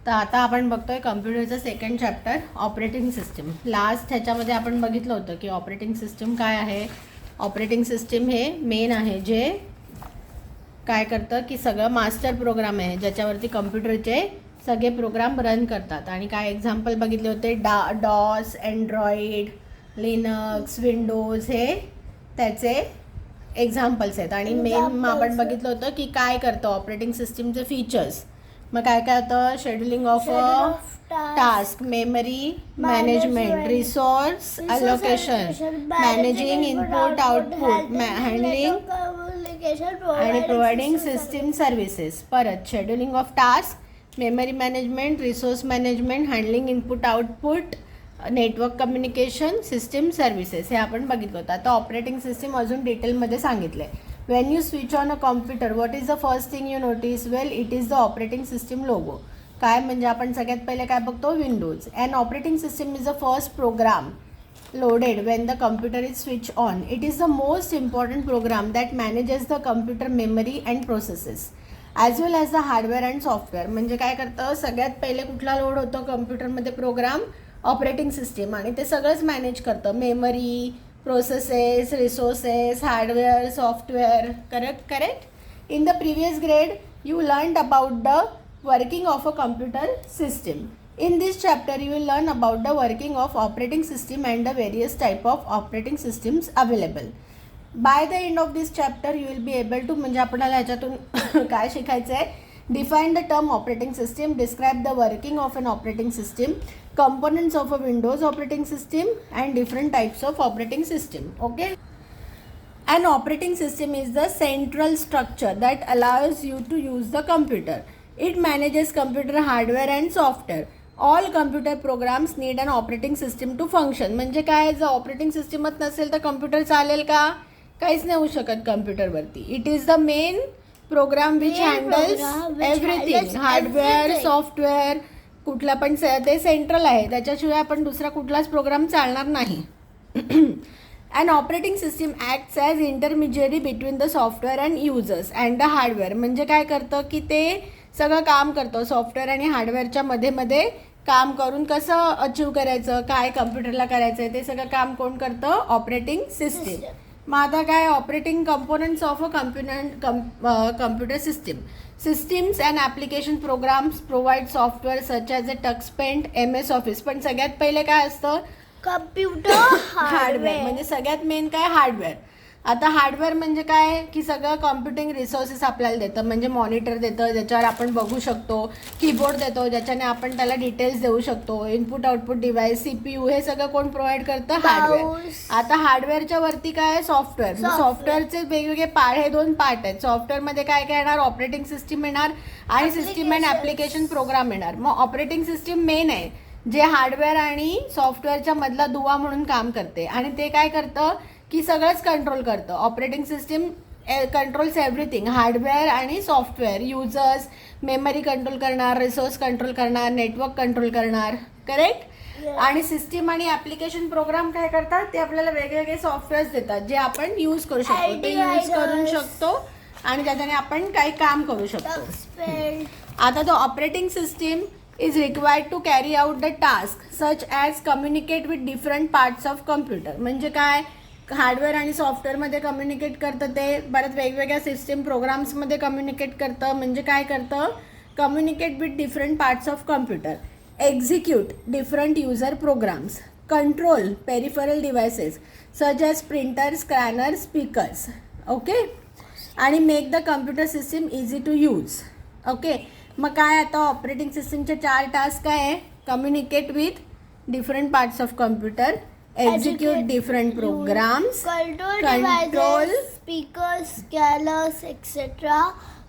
तर आता आपण बघतोय कम्प्युटरचं second chapter operating system. Last ह्याच्यामध्ये आपण बघितलं होतं की ऑपरेटिंग सिस्टीम काय आहे. ऑपरेटिंग सिस्टीम हे मेन आहे जे काय करतं की सगळं मास्टर प्रोग्राम आहे ज्याच्यावरती कम्प्युटरचे सगळे प्रोग्राम रन करतात. आणि काय एक्झाम्पल बघितले होते डॉस, अँड्रॉइड, लिनक्स, विंडोज हे त्याचे एक्झाम्पल्स आहेत. आणि मेन आपण बघितलं होतं की काय करतं ऑपरेटिंग सिस्टीमचे फीचर्स. मग काय काय होतं, scheduling of task, memory management, resource allocation, managing input output, handling आणि प्रोव्हाइडिंग सिस्टीम सर्व्हिसेस. परत scheduling of task, memory management, resource management, handling input output, network communication, system services हे आपण बघितलं होतं. आता ऑपरेटिंग सिस्टीम अजून डिटेलमध्ये सांगितलं आहे. When you switch on a computer, what is the first thing you notice? Well, it is the operating system logo. काय म्हणजे आपण सगळ्यात पहिले काय बघतो, Windows. An operating system is the first program loaded when the computer is switched on. It is the most important program that manages the computer memory and processes as well as the hardware and software. म्हणजे काय करतं, सगळ्यात पहिले कुठला load होतो कम्प्युटरमध्ये programme, operating system. आणि ते सगळंच मॅनेज करतं, memory, processes, resources, hardware, software. Correct. In the previous grade you learned about the working of a computer system. In this chapter you will learn about the working of operating system and the various type of operating systems available. By the end of this chapter you will be able to म्हणजे आपल्याला ह्याच्यातून काय शिकायचं आहे, define the term operating system, describe the working of an operating system, components of a Windows operating system and different types of operating system. Okay, an operating system is the central structure that allows you to use the computer. It manages computer hardware and software. All computer programs need an operating system to function. म्हणजे काय, जर operating सिस्टमच नसेल तर computer चालेल का, काहीच नाही होऊ शकत कम्प्युटरवरती. It is the main program which handles everything, hardware, software, कुठला पण ते सेंट्रल आहे, त्याच्याशिवाय आपण दुसरा कुठलाच प्रोग्राम चालणार नाही. And operating system acts as intermediary between the software and users and the hardware. म्हणजे काय करतं की ते सगळं काम करतं सॉफ्टवेअर आणि हार्डवेअरच्या मध्ये काम करून कसं अचीव करायचं, काय कम्प्युटरला करायचं आहे, ते सगळं काम कोण करतं, ऑपरेटिंग सिस्टीम. मग आता काय, operating components of a computer system. Systems and application programs provide software such as a touch paint, MS Office. पण सगळ्यात पहिले काय असतं, कम्प्युटर हार्डवेअर. म्हणजे सगळ्यात मेन काय, हार्डवेअर. आता हार्डवेअर म्हणजे काय की सगळं कॉम्प्युटिंग रिसोर्सेस आपल्याला देतं. म्हणजे मॉनिटर देतं ज्याच्यावर आपण बघू शकतो, कीबोर्ड देतो ज्याच्याने आपण त्याला डिटेल्स देऊ शकतो, इनपुट आउटपुट डिव्हाइस, CPU, हे सगळं कोण प्रोव्हाइड करतं, हार्डवेअर. आता हार्डवेअरच्या वरती काय, सॉफ्टवेअर. सॉफ्टवेअरचे वेगवेगळे हे 2 पार्ट आहेत. सॉफ्टवेअरमध्ये काय काय येणार, ऑपरेटिंग सिस्टीम येणार आणि सिस्टीम अँड ॲप्लिकेशन प्रोग्राम येणार. मग ऑपरेटिंग सिस्टीम मेन आहे जे हार्डवेअर आणि सॉफ्टवेअरच्या मधला दुवा म्हणून काम करते. आणि ते काय करतं की सगळंच कंट्रोल करतं. Operating system controls everything, hardware आणि सॉफ्टवेअर, युजर्स, मेमरी कंट्रोल करणार, रिसोर्स कंट्रोल करणार, नेटवर्क कंट्रोल करणार. करेक्ट. आणि सिस्टीम आणि ॲप्लिकेशन प्रोग्राम काय करतात, ते आपल्याला वेगवेगळे सॉफ्टवेअर्स देतात जे आपण यूज करू शकतो, ते यूज करू शकतो आणि त्याच्याने आपण काही काम करू शकतो. आता तो operating system is required to carry out the task such as communicate with different parts of computer. म्हणजे काय, हार्डवेअर आणि सॉफ्टवेअरमध्ये कम्युनिकेट करतं, ते परत वेगवेगळ्या सिस्टीम प्रोग्राम्समध्ये कम्युनिकेट करतं. म्हणजे काय करतं, communicate with different parts of computer, execute different user programs, control peripheral devices such as printer, scanner, speakers. Okay. आणि make the computer system easy to use. Okay. मग काय, आता ऑपरेटिंग सिस्टीमचे 4 टास्क काय आहे, communicate with different parts of computer, execute different programs, control speakers, scanners etcetera,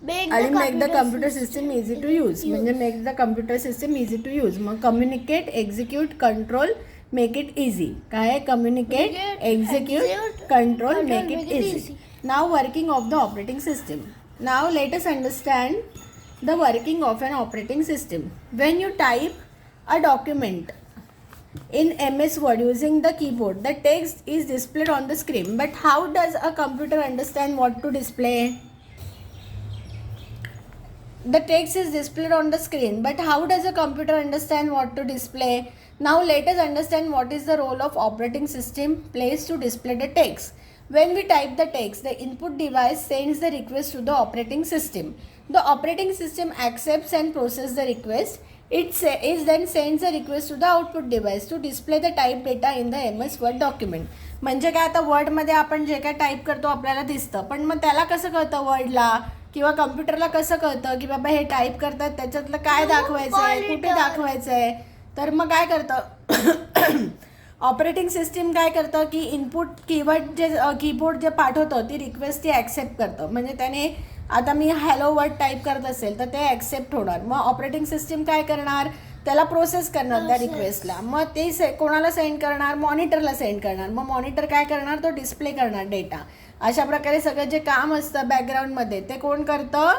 आणि make the computer system easy to use. म्हणजे make the computer system easy to use. मग communicate, execute, control, make it easy. काय, communicate, execute, control, make it easy. Now working of the operating system. Now let us understand the working of an operating system. When you type a document in MS Word using the keyboard, the text is displayed on the screen. But how does a computer understand what to display? the text is displayed on the screen, but how does a computer understand what to display? Now let us understand what is the role of operating system plays to display the text. When we type the text, the input device sends the request to the operating system. The operating system accepts and processes the request. It then sends the request to the output device to display the typed data in the MS Word document. म्हणजे काय, आता वर्डमध्ये आपण जे काय type करतो आपल्याला दिसतं, पण मग त्याला कसं कळतं वर्डला किंवा कम्प्युटरला कसं कळतं की बाबा हे टाईप करतात त्याच्यातलं काय दाखवायचं आहे, कुठे दाखवायचं आहे. तर मग काय करतं ऑपरेटिंग सिस्टीम काय करतं की इनपुट कीवर्ड जे कीबोर्ड जे पाठवतं ती रिक्वेस्ट ती ॲक्सेप्ट करतं. म्हणजे त्याने आता मी हॅलो वर्ड टाईप करत असेल तर ते ॲक्सेप्ट होणार. मग ऑपरेटिंग सिस्टीम काय करणार, त्याला प्रोसेस करणार त्या रिक्वेस्टला. मग ते कोणाला सेंड करणार, मॉनिटरला सेंड करणार. मग मॉनिटर काय करणार, तो डिस्प्ले करणार डेटा. अशा प्रकारे सगळं जे काम असतं बॅकग्राऊंडमध्ये ते कोण करतं,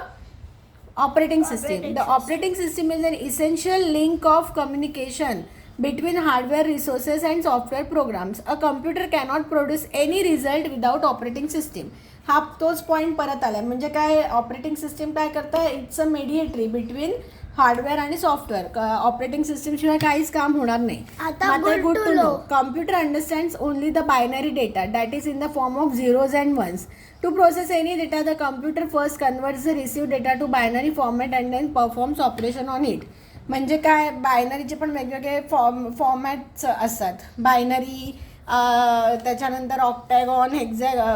operating system. The operating system is an essential link of communication between hardware resources and software programs. A computer cannot produce any result without operating system. हा तोच पॉईंट परत आला. म्हणजे काय, ऑपरेटिंग सिस्टीम काय करतं, it's a mediatory between hardware आणि software. Operating system शिवाय काहीच काम होणार नाही. आता good to know. Computer understands only the binary data that is in the form of zeros and ones. To process any data the computer first converts the receive data to binary format and then performs operation on it. म्हणजे काय, बायनरीचे पण वेगवेगळे formats असतात. Binary, त्याच्यानंतर octagon,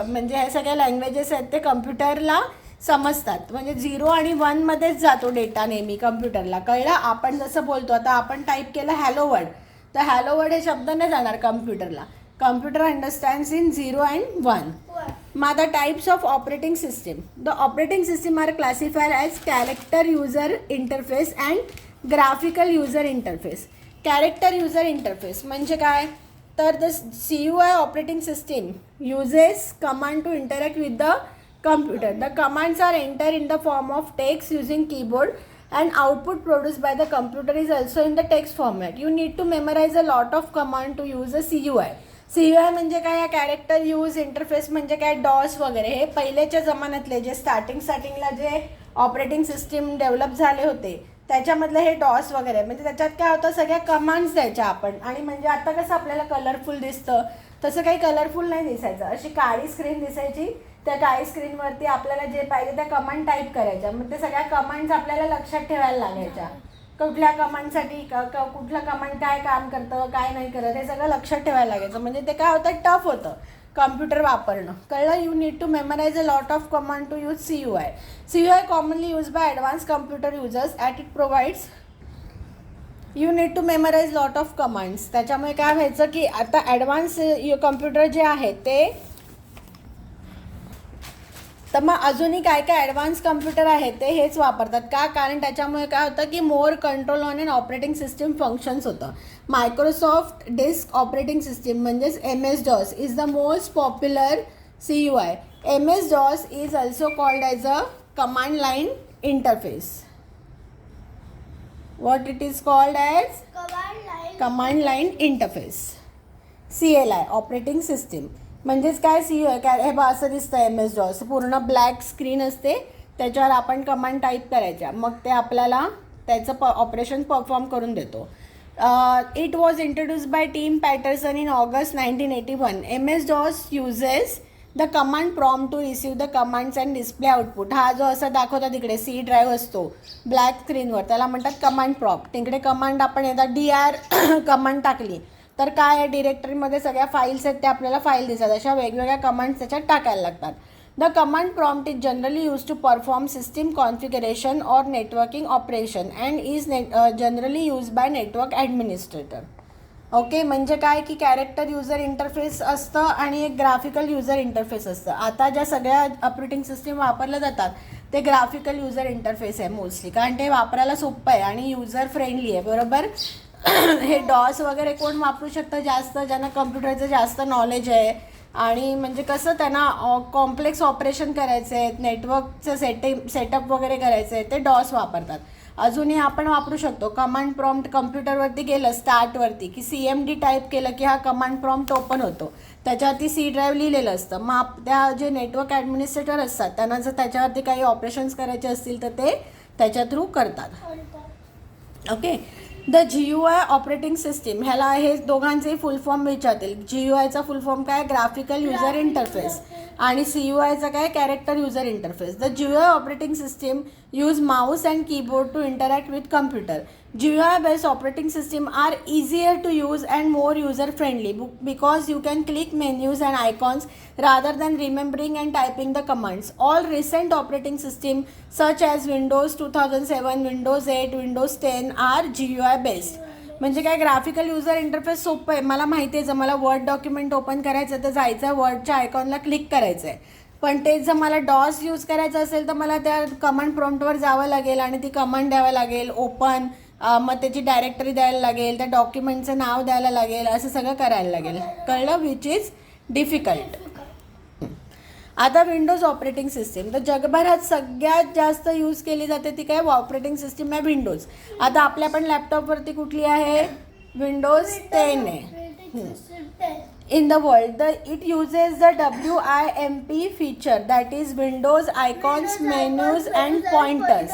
म्हणजे हे सगळे languages आहेत ते कम्प्युटरला समजतात. म्हणजे 0 आणि 1मध्येच जातो डेटा नेहमी कम्प्युटरला. कळलं. आपण जसं बोलतो आता आपण टाईप केलं हॅलो वर्ड, तर हॅलो वर्ड हे शब्द नाही जाणार कम्प्युटरला. Computer understands in 0 and 1. मग आता types of operating system. The operating system are classified as character user interface and graphical user interface. Character user interface म्हणजे काय, तर the CUI operating system uses command to interact with the computer. The commands are entered in the form of text using keyboard and output produced by the computer is also in the text format. You need to memorize a lot of command to use a CUI. CUI म्हणजे काय, या character use interface म्हणजे काय, डॉस वगैरे. हे पहिलेच्या जमान्यातले जे स्टार्टिंगला जे ऑपरेटिंग सिस्टीम डेव्हलप झाले होते त्याच्यामधलं हे डॉस वगैरे. म्हणजे त्याच्यात काय होतं, सगळ्या कमांड्स द्यायच्या आपण. आणि म्हणजे आता कसं आपल्याला कलरफुल दिसतं तसं काही कलरफुल नाही दिसायचं. अशी काळी स्क्रीन दिसायची. त्या काळी स्क्रीनवरती आपल्याला जे पाहिजे त्या कमांड टाईप करायच्या. मग ते सगळ्या कमांड्स आपल्याला लक्षात ठेवायला लागायच्या. कुठल्या कमांडसाठी कुठलं कमांड काय काम करतं काय नाही करत हे सगळं लक्षात ठेवायला लागायचं. म्हणजे ते काय होतं, टफ होतं कम्प्युटर वापरणं. कळलं. You need to memorise a lot of command to use CUI. CUI commonly use by advance computer users at it provides. You need to memorise lot of commands. त्याच्यामुळे काय व्हायचं की आता ॲडव्हान्स कम्प्युटर जे आहेत ते, तर मग अजूनही काय काय ॲडव्हान्स कम्प्युटर आहेत ते हेच वापरतात. का, कारण त्याच्यामुळे काय होतं की more control on an operating system functions होतं. मायक्रोसॉफ्ट डिस्क ऑपरेटिंग सिस्टीम म्हणजेच MS-DOS is the most popular CUI. MS-DOS is also called as a command line interface. what it is called as command line interface. CLI operating system म्हणजेच काय, CUI काय, हे बघा असं दिसतं MS-DOS. पूर्ण black screen असते, त्याच्यावर आपण कमांड टाईप करायच्या, मग ते आपल्याला त्याचं ऑपरेशन परफॉर्म करून देतो. It was introduced by Tim Paterson in August 1981. MS-DOS uses the command prompt to receive the commands and display output. हा जो असा दाखवता तिकडे C ड्राईव्ह असतो ब्लॅक स्क्रीनवर, त्याला म्हणतात कमांड प्रॉम्प्ट. तिकडे कमांड आपण एकदा DR कमांड टाकली तर काय आहे, डिरेक्टरीमध्ये सगळ्या फाईल्स आहेत त्या आपल्याला फाईल दिसतात. अशा वेगवेगळ्या कमांड्स त्याच्यात टाकायला लागतात. The command prompt is generally use to perform system configuration or networking operation and is generally use by network administrator. Okay, म्हणजे काय की कॅरेक्टर युजर इंटरफेस असतं आणि एक ग्राफिकल युजर इंटरफेस असतं. आता ज्या सगळ्या ऑपरेटिंग सिस्टीम वापरल्या जातात ते ग्राफिकल युजर इंटरफेस आहे मोस्टली, कारण ते वापरायला सोपं आहे आणि युजर फ्रेंडली आहे. बरोबर. हे डॉस वगैरे कोण वापरू शकतं, जास्त ज्यांना कम्प्युटरचं जास्त नॉलेज आहे आणि म्हणजे कसं त्यांना कॉम्प्लेक्स ऑपरेशन करायचे आहेत, नेटवर्कचं सेटअप वगैरे करायचं आहे, ते डॉस वापरतात. अजूनही आपण वापरू शकतो कमांड प्रॉम्प्ट. कम्प्युटरवरती गेलं स्टार्टवरती की CMD टाईप केलं की हा कमांड प्रॉम्प्ट ओपन होतो, त्याच्यावरती C ड्राईव्ह लिहिलेलं असतं. मग त्या जे नेटवर्क ॲडमिनिस्ट्रेटर असतात त्यांना जर त्याच्यावरती काही ऑपरेशन्स करायचे असतील तर ते त्याच्या थ्रू करतात. Okay. The GUI operating system, ह्याला हे दोघांचे फुल फॉर्म विचारतील. GUIचा फुल फॉर्म काय, ग्राफिकल युजर इंटरफेस, आणि CUIचा काय, character user interface. The GUI operating system use mouse and keyboard to interact with computer. GUI based operating system are easier to use and more user friendly because you can click menus and icons rather than remembering and typing the commands. All recent operating systems such as Windows 2007, Windows 8, Windows 10 are GUI based. म्हणजे काय, graphical user interface सोपं आहे. मला माहिती आहे, जर मला word document open करायचं तर जायचं आहे, वर्डच्या आयकॉनला क्लिक करायचं आहे. पण तेच जर मला डॉस यूज करायचं असेल तर मला त्या कमांड प्रॉम्प्टवर जावं लागेल आणि ती कमांड द्यावं लागेल, ओपन, मग त्याची डायरेक्टरी द्यायला लागेल, त्या डॉक्युमेंटचं नाव द्यायला लागेल, असं सगळं करायला लागेल. कळलं, विच इज डिफिकल्ट. आता विंडोज ऑपरेटिंग सिस्टीम, तर जगभरात सगळ्यात जास्त यूज केली जाते ती काय, ऑपरेटिंग सिस्टीम आहे विंडोज. आता आपल्या पण लॅपटॉपवरती कुठली आहे, विंडोज 10 आहे. In the world, it uses the WIMP feature, that is Windows icons, menus and pointers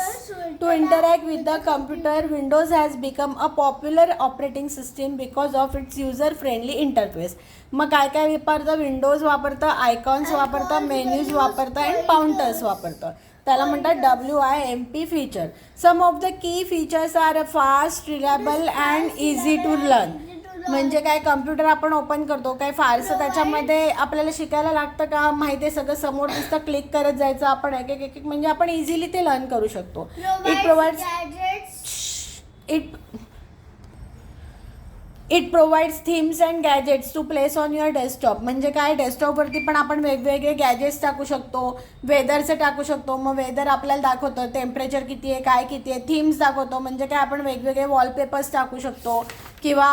to interact with the computer. Windows has become a popular operating system because of its user-friendly interface. मग काय काय वापरतं, Windows वापरतं, icons वापरतं, menus वापरतं आणि pointers वापरतं. त्याला म्हणतात WIMP feature. Some of the key features are fast, reliable and easy to learn. म्हणजे काय, कम्प्युटर आपण ओपन करतो, काय फारसं त्याच्यामध्ये आपल्याला शिकायला लागतं का, माहिती आहे, सगळं समोर दिसतं, क्लिक करत जायचं आपण एक एक म्हणजे आपण इझिली ते लर्न करू शकतो. It provides themes and gadgets to place on your desktop. म्हणजे काय, डेस्कटॉपवरती पण आपण वेगवेगळे गॅजेट्स टाकू शकतो, वेदरचं टाकू शकतो, मग वेदर आपल्याला दाखवतं, टेम्परेचर किती आहे, काय किती आहे. थीम्स दाखवतो, म्हणजे काय, आपण वेगवेगळे वॉलपेपर्स टाकू शकतो, किंवा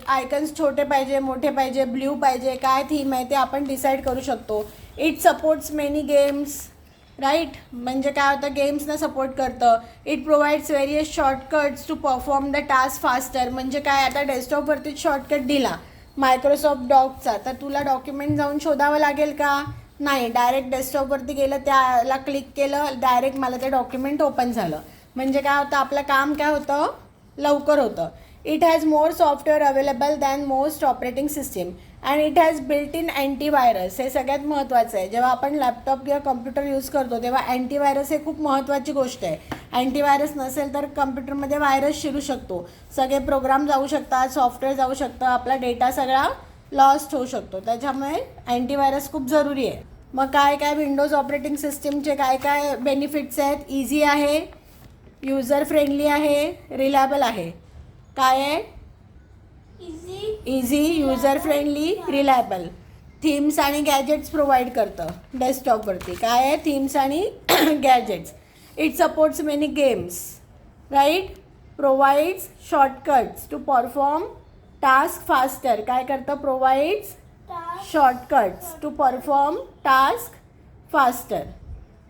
आयकन्स छोटे पाहिजे, मोठे पाहिजे, ब्ल्यू पाहिजे, काय थीम आहे ते आपण डिसाईड करू शकतो. It supports many games, right. म्हणजे काय होतं, गेम्सना सपोर्ट करतं. It provides various shortcuts to perform the task faster. म्हणजे काय, आता डेस्कटॉपवरतीच शॉर्टकट दिला मायक्रोसॉफ्ट डॉकचा, तर तुला डॉक्युमेंट जाऊन शोधावं लागेल का, नाही, डायरेक्ट डेस्कटॉपवरती गेलं, त्याला क्लिक केलं, डायरेक्ट मला ते डॉक्युमेंट ओपन झालं. म्हणजे काय होतं, आपलं काम काय होतं, लवकर होतं. It has more software available than most operating system and it has built-in antivirus. हे सगळ्यात महत्त्वाचं आहे. जेव्हा आपण लॅपटॉप किंवा कम्प्युटर यूज करतो तेव्हा अँटीव्हायरस हे खूप महत्त्वाची गोष्ट आहे. अँटीव्हायरस नसेल तर कम्प्युटरमध्ये व्हायरस शिरू शकतो, सगळे प्रोग्राम जाऊ शकतात, सॉफ्टवेअर जाऊ शकतं, आपला डेटा सगळा लॉस्ट होऊ शकतो. त्याच्यामुळे अँटीव्हायरस खूप जरुरी आहे. मग काय काय विंडोज ऑपरेटिंग सिस्टीमचे काय काय बेनिफिट्स आहेत, इझी आहे, युजर फ्रेंडली आहे, रिलायबल आहे. काय आहे, easy, user friendly, reliable. Themes आणि गॅजेट्स प्रोव्हाइड करतं डेस्कटॉपवरती. काय आहे, थीम्स आणि gadgets. It supports many games, right. Provides shortcuts to perform task faster. काय करतं, provides shortcuts to perform task faster.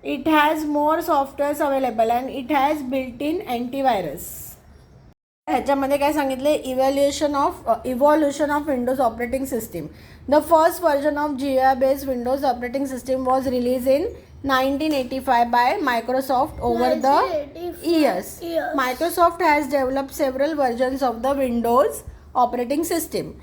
It has more softwares available and it has built in antivirus. ह्याच्यामध्ये काय सांगितले, evolution of Windows operating system. The first version of GUI based Windows operating system was release in 1985 by Microsoft over the years. Microsoft has developed several versions of the Windows operating system.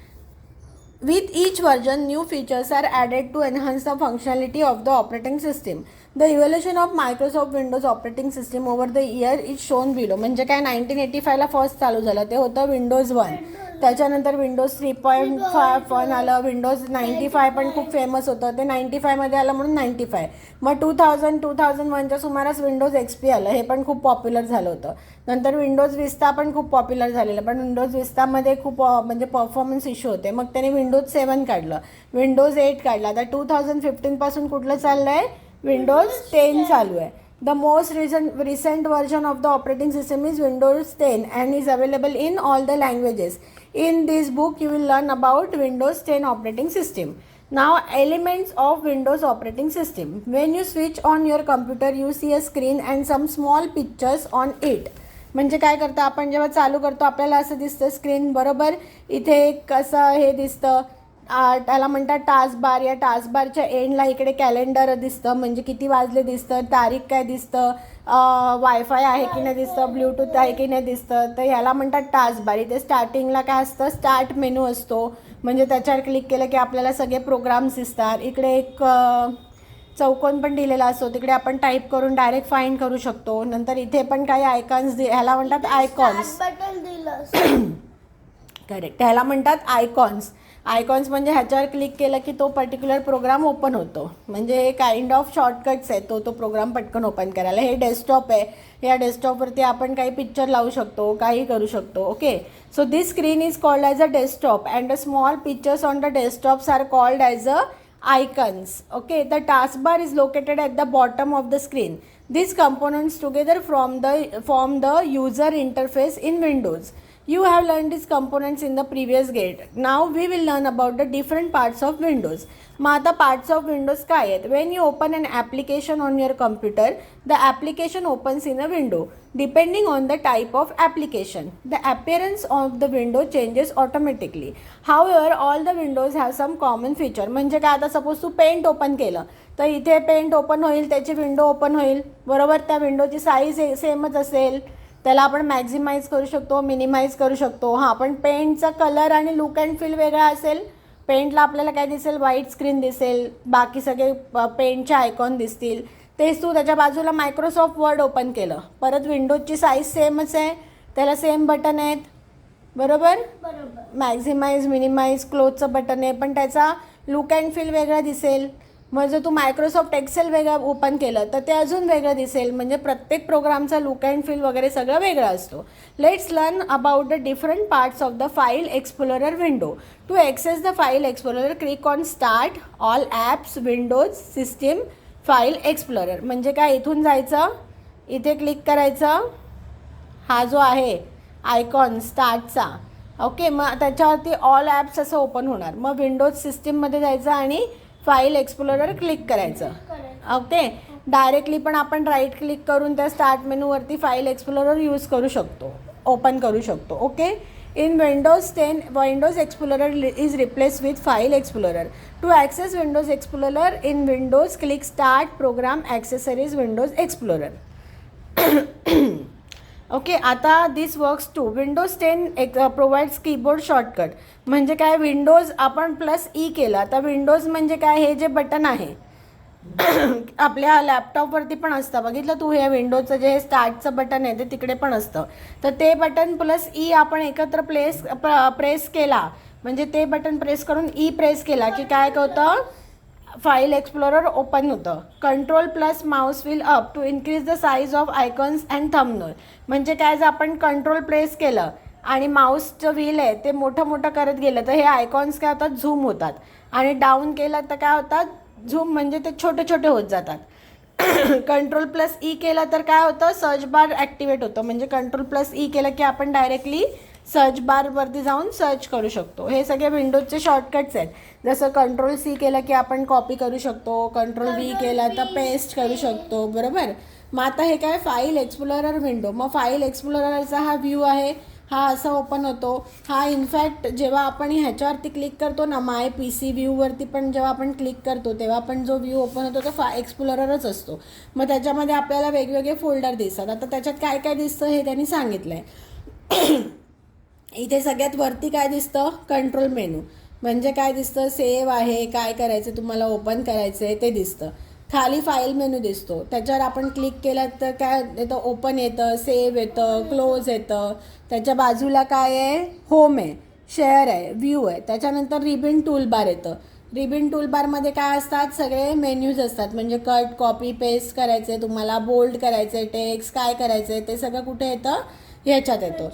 With each version, new features are added to enhance the functionality of the operating system. The evolution of Microsoft Windows operating system over the year is shown below. म्हणजे काय, 1985ला first चालू झालं, ते होतं Windows 1. त्याच्यानंतर Windows 3.5 आलं, Windows 95 पण खूप फेमस होतं, ते 95मध्ये आलं म्हणून 95. मग 2001च्या सुमारास विंडोज XP आलं, हे पण खूप पॉप्युलर झालं होतं. नंतर विंडोज विस्ता पण खूप पॉप्युलर झालेलं, पण विंडोज विस्तामध्ये खूप म्हणजे परफॉर्मन्स इश्यू होते. मग त्याने विंडोज 7 काढलं, विंडोज 8 काढला. आता 2015पासून कुठलं चाललं आहे, विंडोज 10 चालू आहे. The most recent version of the operating system is Windows 10 and is available in all the languages. In this book, you will learn about Windows 10 operating system. Now, elements of Windows operating system. When you switch on your computer, you see a screen and some small pictures on it. म्हणजे काय करतं, आपण जेव्हा चालू करतो आपल्याला असं दिसतं स्क्रीन, बरोबर. इथे एक असं हे दिसतं, त्याला म्हणतात टास्क बार. या टास्क बारच्या एंडला इकडे कॅलेंडर दिसतं, म्हणजे किती वाजले दिसतं, तारीख काय दिसतं, वायफाय आहे की नाही दिसतं, ब्ल्यूटूथ आहे की नाही दिसतं. तर ह्याला म्हणतात टास्क बार. इथे स्टार्टिंगला काय असतं, स्टार्ट मेनू असतो, म्हणजे त्याच्यावर क्लिक केलं की आपल्याला सगळे प्रोग्राम्स दिसतात. इकडे एक चौकोन पण दिलेला असतो, तिकडे आपण टाईप करून डायरेक्ट फाइंड करू शकतो. नंतर इथे पण काही आयकॉन्स ह्याला म्हणतात आयकॉन्स. बटन दिलं. करेक्ट, ह्याला म्हणतात आयकॉन्स. आयकॉन्स म्हणजे ह्याच्यावर क्लिक केलं की तो पर्टिक्युलर प्रोग्राम ओपन होतो, म्हणजे काइंड ऑफ शॉर्टकट्स आहे तो प्रोग्राम पटकन ओपन करायला. हे डेस्कटॉप आहे, या डेस्कटॉपवरती आपण काही पिक्चर लावू शकतो, काही करू शकतो. Okay, so this screen is called as a desktop and the small pictures on the desktops are called as a icons. Okay, the taskbar is located at the bottom of the screen. These components together form the user interface in Windows. You have learned these components in the previous grade. Now we will learn about the different parts of Windows. मग आता parts of windows काय आहेत? When you open an application on your computer, the application opens in a window depending on the type of application. The appearance of the window changes automatically. However all the windows have some common feature. म्हणजे काय, आता suppose तू paint open केलं तर इथे paint open होईल, त्याची window open होईल, बरोबर. त्या विंडोची साईज सेमच असेल, त्याला आपण मॅक्झिमाइज करू शकतो, मिनिमाइज करू शकतो. हां, पण पेंटचा कलर आणि लुक अँड फील वेगळा असेल. पेंटला आपल्याला काय दिसेल, व्हाईट स्क्रीन दिसेल, बाकी सगळे पेंटचे आयकॉन दिसतील. तेच तू त्याच्या बाजूला मायक्रोसॉफ्ट वर्ड ओपन केलं, परत विंडोजची साईज सेमच आहे, त्याला सेम बटन आहेत, बरोबर. मॅक्झिमाइज, मिनिमाइज, क्लोजचं बटन आहे, पण त्याचा लुक अँड फील वेगळा दिसेल. मग जर तू मायक्रोसॉफ्ट एक्सेल वेगळं ओपन केलं तर ते अजून वेगळं दिसेल. म्हणजे प्रत्येक प्रोग्रामचा लुक अँड फील वगैरे सगळं वेगळं असतो. Let's learn about the different parts of the file explorer window. To access the file explorer, click on start, all apps, Windows, system, file explorer. म्हणजे काय, इथून जायचं, इथे क्लिक करायचं, हा जो आहे आयकॉन स्टार्टचा. ओके, मग त्याच्यावरती ऑल ॲप्स असं ओपन होणार. मग विंडोज सिस्टीममध्ये जायचं आणि फाईल एक्सप्लोरर क्लिक करायचं. ओके, डायरेक्टली पण आपण राईट क्लिक करून त्या स्टार्ट मेनूवरती फाईल एक्सप्लोरर यूज करू शकतो, ओपन करू शकतो. Okay, in Windows 10 Windows explorer is replace with file explorer. To access Windows explorer in Windows, click start, program, accessories, Windows explorer. Okay, आता this works to Windows 10 provides keyboard shortcut. म्हणजे काय, Windows आपण +E केला तर Windows म्हणजे काय, हे जे बटन आहे आपल्या लॅपटॉपवरती पण असतं, बघितलं तू, हे विंडोजचं जे स्टार्टचं बटन आहे ते तिकडे पण असतं. तर ते बटन +E आपण एकत्र प्रेस केला, म्हणजे ते बटन प्रेस करून E प्रेस केला की काय होतं, फाईल एक्सप्लोरर ओपन होतं. Control plus mouse wheel up to increase the size of icons and thumbnail. म्हणजे काय, जर आपण कंट्रोल प्रेस केलं आणि माऊसचं व्हील आहे ते मोठं करत गेलं तर हे आयकॉन्स काय होतात, झूम होतात. आणि डाऊन केलं तर काय होतात, झूम म्हणजे ते छोटे होत जातात. कंट्रोल +E केलं तर काय होतं, सर्च बार ॲक्टिवेट होतं. म्हणजे कंट्रोल +E केलं की आपण डायरेक्टली सर्च बारवरती जाऊन सर्च करू शकतो. हे सगळे विंडोजचे शॉर्टकट्स आहेत. जसं कंट्रोल-C केलं की आपण कॉपी करू शकतो, कंट्रोल-V केला तर पेस्ट करू शकतो, बरोबर. मग आता हे काय, फाईल एक्सप्लोरर विंडो. मग फाईल एक्सप्लोररचा हा व्ह्यू आहे, हा असा ओपन होतो. हा इनफॅक्ट जेव्हा आपण ह्याच्यावरती क्लिक करतो ना, माय PC व्ह्यूवरती पण जेव्हा आपण क्लिक करतो तेव्हा पण जो व्ह्यू ओपन होतो तो एक्सप्लोररच असतो. मग त्याच्यामध्ये आपल्याला वेगवेगळे फोल्डर दिसतात. आता त्याच्यात काय काय दिसतं हे त्यांनी सांगितलं आहे. इथे सगळ्यात वरती काय दिसतं, कंट्रोल मेनू. म्हणजे काय दिसतं, सेव्ह आहे, काय करायचं तुम्हाला ओपन करायचं आहे ते दिसतं. खाली फाईल मेनू दिसतो, त्याच्यावर आपण क्लिक केलं तर काय येतं, ओपन येतं, सेव्ह येतं, क्लोज येतं. त्याच्या बाजूला काय आहे, होम आहे, शेअर आहे, व्ह्यू आहे. त्याच्यानंतर रिबिन टूलबार येतं. रिबिन टूलबारमध्ये काय असतात, सगळे मेन्यूज असतात. म्हणजे कट, कॉपी, पेस्ट करायचं आहे तुम्हाला, बोल्ड करायचं आहे, टेक्स्ट काय करायचं आहे ते सगळं कुठे येतं, ह्याच्यात येतो.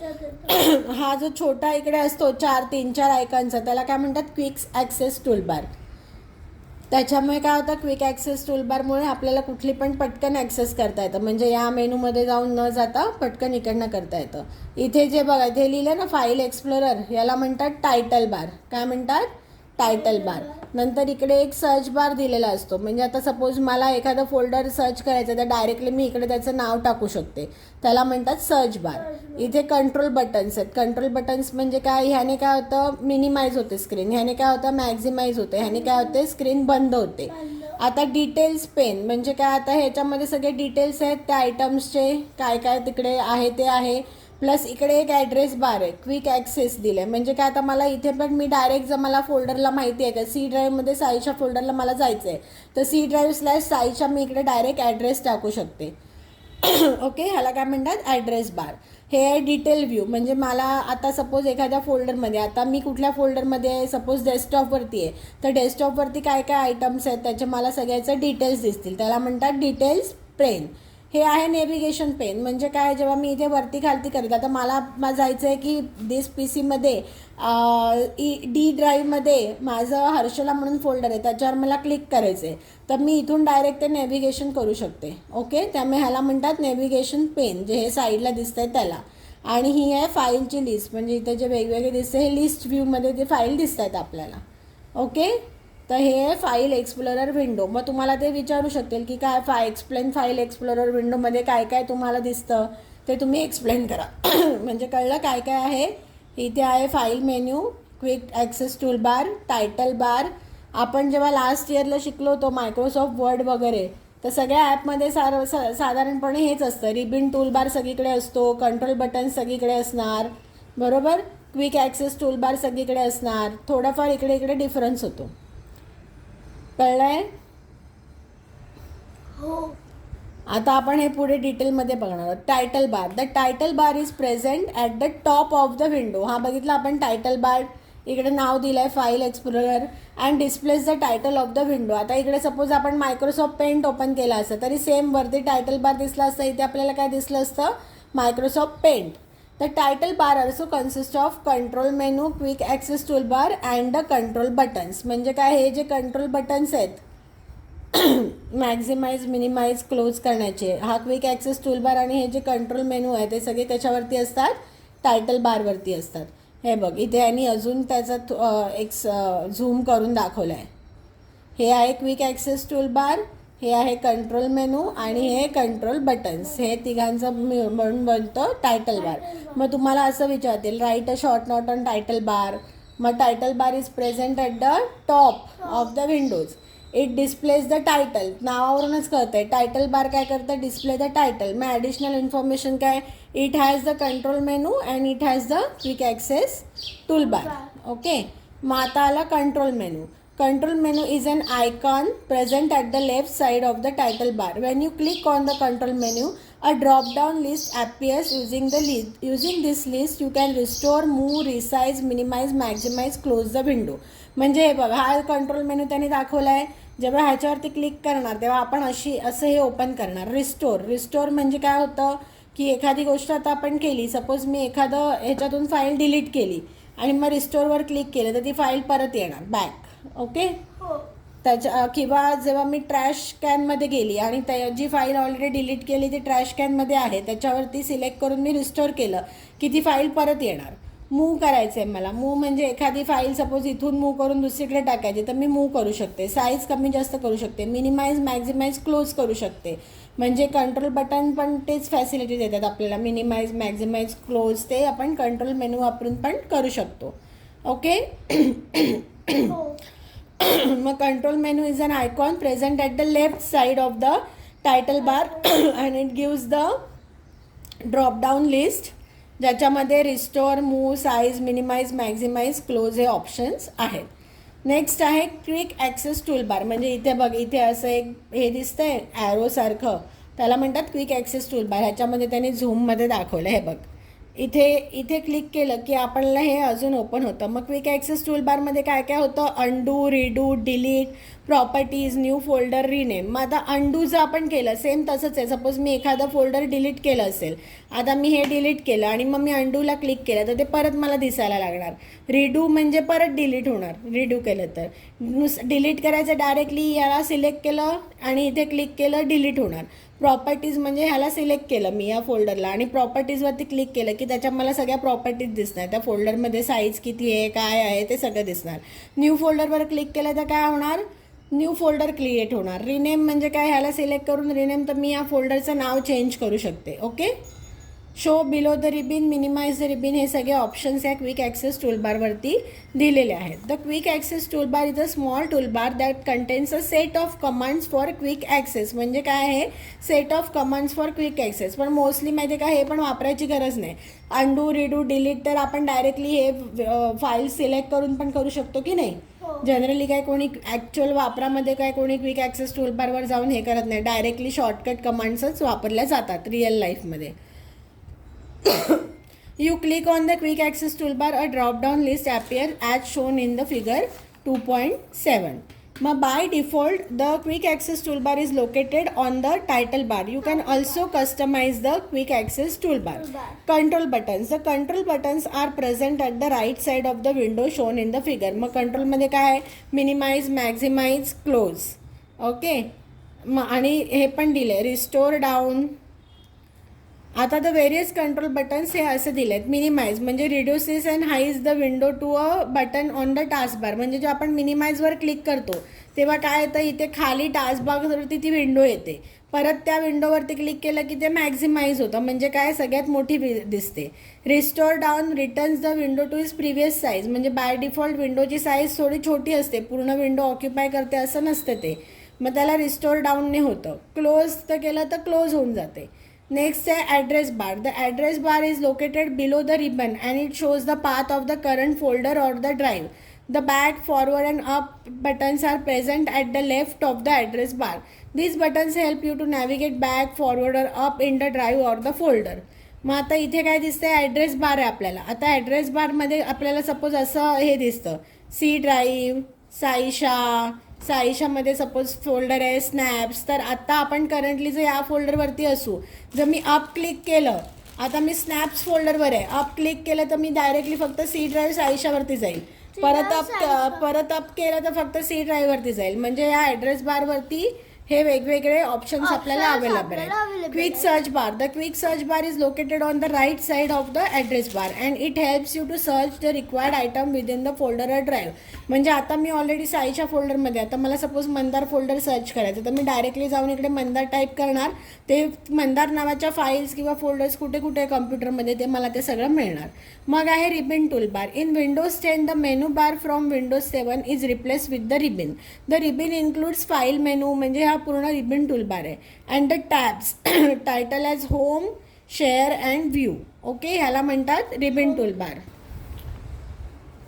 हा जो छोटा इकडे असतो 3-4 आयकॉनचा, त्याला काय म्हणतात, क्विक ॲक्सेस टूलबार. त्याच्यामुळे काय होतं, क्विक ॲक्सेस टूलबारमुळे आपल्याला कुठली पण पटकन ॲक्सेस करता येतं. म्हणजे या मेनूमध्ये जाऊन न जाता पटकन इकडनं करता येतं. इथे जे बघा, इथे लिहिलं ना फाईल एक्सप्लोरर, याला म्हणतात टायटल बार. काय म्हणतात, टायटल बार. नंतर इकडे एक सर्च बार दिलेला असतो. म्हणजे आता सपोज मला एखादं फोल्डर सर्च करायचं तर डायरेक्टली मी इकडे त्याचं नाव टाकू शकते, त्याला म्हणतात सर्च बार. इथे कंट्रोल बटन्स आहेत. कंट्रोल बटन्स म्हणजे काय, ह्याने काय होतं मिनिमाइज होते स्क्रीन, ह्याने काय होतं मॅक्झिमाइज होते, ह्याने काय होते स्क्रीन बंद होते. आता डिटेल्स पेन म्हणजे काय, आता ह्याच्यामध्ये सगळे डिटेल्स आहेत त्या आयटम्सचे, काय काय तिकडे आहे ते आहे. प्लस इकडे एक ॲड्रेस बार आहे, क्विक ॲक्सेस दिलं आहे. म्हणजे काय, आता मला इथे पण मी डायरेक्ट जर मला फोल्डरला माहिती आहे का सी ड्राईव्हमध्ये साईच्या फोल्डरला मला जायचं आहे तर सी ड्राईव्ह / साईच्या मी इकडे डायरेक्ट ॲड्रेस टाकू शकते. ओके, ह्याला काय म्हणतात ॲड्रेस बार. हे आहे डिटेल व्ह्यू. म्हणजे मला आता सपोज एखाद्या फोल्डरमध्ये, आता मी कुठल्या फोल्डरमध्ये आहे, सपोज डेस्कटॉपवरती आहे तर डेस्कटॉपवरती काय काय आयटम्स आहेत त्याचे मला सगळ्याचं डिटेल्स दिसतील, त्याला म्हणतात डिटेल्स पेन. हे आहे नेव्हिगेशन पेन. म्हणजे काय, जेव्हा मी इथे वरती खालती करत आता मला जायचं आहे की दिस PC मध्ये डी ड्राईव्हमध्ये माझं हर्षला म्हणून फोल्डर आहे त्याच्यावर मला क्लिक करायचं आहे तर मी इथून डायरेक्ट ते नेव्हिगेशन करू शकते. ओके, त्यामुळे ह्याला म्हणतात नेव्हिगेशन पेन, जे हे साईडला दिसतं आहे त्याला. आणि ही आहे फाईलची लिस्ट. म्हणजे इथे जे वेगवेगळे दिसते हे लिस्ट व्ह्यूमध्ये ते फाईल दिसत आहेत आपल्याला. ओके, तर हे आहे फाईल एक्सप्लोरर विंडो. मग तुम्हाला ते विचारू शकतील की काय एक्सप्लेन फाईल एक्सप्लोरर विंडोमध्ये काय काय तुम्हाला दिसतं ते तुम्ही एक्सप्लेन करा. म्हणजे कळलं काय काय आहे. इथे आहे file menu, quick access tool bar, title bar. आपण जेव्हा लास्ट इयरला शिकलो होतो मायक्रोसॉफ्ट वर्ड वगैरे तर सगळ्या ॲपमध्ये साधारणपणे हेच असतं. रिबिन टूल बार सगळीकडे असतो, कंट्रोल बटन सगळीकडे असणार, बरोबर. क्विक ॲक्सेस टूल बार सगळीकडे असणार. थोडाफार इकडे इकडे डिफरन्स होतो. कळलं आहे. हो. आता आपण हे पुढे डिटेलमध्ये बघणार आहोत. Title bar. The title bar is present at the top of the window. हा बघितला आपण टायटल बार. इकडे नाव दिलं आहे file explorer and displays the title of the window. आता इकडे सपोज आपण मायक्रोसॉफ्ट पेंट ओपन केला असतं तरी सेम वरती टायटल बार दिसला असतं. इथे आपल्याला काय दिसलं असतं Microsoft Paint. The title bar also consist of control menu, quick access tool bar and the control buttons. म्हणजे काय, हे जे कंट्रोल बटन्स आहेत मॅक्झिमाइज मिनिमाइज क्लोज करण्याचे, हा क्विक ॲक्सेस टूलबार आणि हे जे कंट्रोल मेनू आहे ते सगळे त्याच्यावरती असतात, टायटल बारवरती असतात. हे बघ इथे आणि अजून त्याचा एक झूम करून दाखवलं आहे. हे आहे क्विक ॲक्सेस टूलबार, हे आहे कंट्रोल मेनू आणि हे कंट्रोल बटन्स. हे तिघांचं म्हणून बनतो टायटल बार. मग तुम्हाला असं विचारतील write a short note on title bar. मग title bar is present at the top of the windows. It displays the title. नावावरूनच कळतं आहे टायटल बार काय करतं, डिस्प्ले द टायटल. मग ॲडिशनल इन्फॉर्मेशन काय, it has the control menu and it has the quick access tool bar. Okay, मग आता आला control menu. Control menu is an icon present at the left side of the title bar. When you click on the control menu, a drop down list appears. Using this list you can restore, move, resize, minimize, maximize, close the window. म्हणजे हे बघा हा control menu त्यांनी दाखवला आहे. जेव्हा ह्याच्यावरती click करणार तेव्हा आपण असं हे ओपन करणार. रिस्टोर म्हणजे काय होतं की एखादी गोष्ट आता आपण केली, सपोज मी एखादं ह्याच्यातून फाईल डिलीट केली आणि मग रिस्टोरवर क्लिक केलं तर ती फाईल परत येणार बॅक. ओके, त्याच्या किंवा जेव्हा मी ट्रॅश कॅनमध्ये गेली आणि जी फाईल ऑलरेडी डिलीट केली ती ट्रॅश कॅनमध्ये आहे त्याच्यावरती सिलेक्ट करून मी रिस्टोर केलं की ती फाईल परत येणार. मूव्ह करायचं आहे मला. मूव्ह म्हणजे एखादी फाईल सपोज इथून मूव्ह करून दुसरीकडे टाकायची तर मी मूव्ह करू शकते. साईज कमी जास्त करू शकते. मिनिमाइज मॅक्झिमाइज क्लोज करू शकते. म्हणजे कंट्रोल बटन पण तेच फॅसिलिटी देतात आपल्याला. मिनिमाइज मॅक्झिमाइज क्लोज ते आपण कंट्रोल मेनू वापरून पण करू शकतो. ओके. मग control menu is an icon present at the left side of the title bar and it gives the drop down list ज्याच्यामध्ये restore, move, size, minimise, maximise, close हे options आहेत. Next आहे quick access tool bar. म्हणजे इथे बघ इथे असं एक हे दिसतंय ॲरोसारखं, त्याला म्हणतात क्विक ॲक्सेस टूल बार. ह्याच्यामध्ये त्यांनी झूममध्ये दाखवलं. हे बघ इथे क्लिक केलं की आपल्याला हे अजून ओपन होतं. मग क्विक ॲक्सेस टूल बारमध्ये काय काय होतं, undo, redo, delete. Properties, new folder, rename. मग आता अंडू जर आपण केलं सेम तसंच आहे. सपोज मी एखादा फोल्डर डिलीट केलं असेल, आता मी हे डिलीट केलं आणि मग मी अंडूला क्लिक केलं तर ते परत मला दिसायला लागणार. रिडू म्हणजे परत डिलीट होणार रिडू केलं तर. डिलीट करायचं डायरेक्टली याला सिलेक्ट केलं आणि इथे क्लिक केलं डिलीट होणार. प्रॉपर्टीज म्हणजे ह्याला सिलेक्ट केलं मी या फोल्डरला आणि प्रॉपर्टीजवरती क्लिक केलं की त्याच्यात मला सगळ्या प्रॉपर्टीज दिसणार. त्या फोल्डरमध्ये साईज किती आहे, काय आहे ते सगळं दिसणार. न्यू फोल्डरवर क्लिक केलं तर काय होणार, न्यू फोल्डर क्रिएट होणार. रिनेम म्हणजे काय, ह्याला सिलेक्ट करून रिनेम तर मी या फोल्डरचं नाव चेंज करू शकते. Okay. Show below the ribbon, minimise the ribbon, हे सगळे ऑप्शन्स या क्विक ॲक्सेस टूलबारवरती दिलेले आहेत. The quick access toolbar is a small toolbar that contains a set of commands for quick access. म्हणजे काय आहे, set of commands for quick access. पण मोस्टली माहिती आहे का, हे पण वापरायची गरज नाही. अंडू, रिडू, डिलीट तर आपण डायरेक्टली हे फाईल सिलेक्ट करून पण करू शकतो की नाही. जनरली काय कोणी ॲक्च्युअल वापरामध्ये काय कोणी क्विक ॲक्सेस टूलबारवर जाऊन हे करत नाही. डायरेक्टली शॉर्टकट कमांड्सच वापरल्या जातात रिअल लाईफमध्ये. You click on the quick access toolbar, a drop down list appears as shown in the figure 2.7. By default, the quick access toolbar is located on the title bar. You can also customize the quick access toolbar. Control buttons. The control buttons are present at the right side of the window shown in the figure. Control मध्ये काय आहे, minimise, maximise, close. Okay. आणि हे पण दिले restore down. आता the various control buttons हे असे दिले आहेत. मिनिमाइज म्हणजे reduces and hides the window to a button on the task bar. म्हणजे जेव्हा आपण मिनिमाइजवर क्लिक करतो तेव्हा काय येतं, इथे खाली टास्क बारवरती ती विंडो येते. परत त्या विंडोवरती क्लिक केलं की ते मॅक्झिमाइज होतं, म्हणजे काय सगळ्यात मोठी दिसते. Restore down returns the window two is previous size. म्हणजे बाय डिफॉल्ट विंडोची साईज थोडी छोटी असते, पूर्ण विंडो ऑक्युपाय करते असं नसतं ते. मग त्याला रिस्टोर डाऊनने होतं. क्लोज तर केलं तर क्लोज होऊन जाते. नेक्स्ट आहे address bar. The address bar is located below the ribbon and it shows the path of the current folder or the drive. The back, forward and up buttons are present at the left of the address bar. These buttons help you to navigate back, forward or up in the drive or the folder. मग आता इथे काय दिसतंय, address बार आहे आपल्याला. आता address बारमध्ये आपल्याला सपोज असं हे दिसतं, सी ड्राईव्ह, साईशामध्ये सपोज फोल्डर आहे स्नॅप्स. तर आता आपण करंटली जर या फोल्डरवरती असू, जर मी अप क्लिक केलं, आता मी स्नॅप्स फोल्डरवर आहे, अप क्लिक केलं तर मी डायरेक्टली फक्त सी ड्राईव्ह साईशावरती जाईल. परत अप केलं तर फक्त सी ड्राईव्हवरती जाईल. म्हणजे या ॲड्रेस बारवरती हे वेगवेगळे ऑप्शन्स आपल्याला अवेलेबल आहेत. Quick search bar. The quick search bar is located on the right side of the address bar and it helps you to search the required item within the folder or drive. म्हणजे आता मी already साईच्या फोल्डरमध्ये, आता मला suppose Mandar folder search करायचं तर मी directly जाऊन इकडे Mandar type करणार, ते मंदार नावाच्या फाईल्स किंवा फोल्डर्स कुठे कुठे कम्प्युटरमध्ये ते मला ते सगळं मिळणार. मग आहे ribbon tool bar. In Windows 10 the menu bar from Windows 7 is replace with the ribbon. The ribbon includes file menu, म्हणजे हा पूर्ण रिबिन टूल बार आहे. And the tabs title as home, share and view. Okay, ह्याला म्हणतात ribbon tool bar.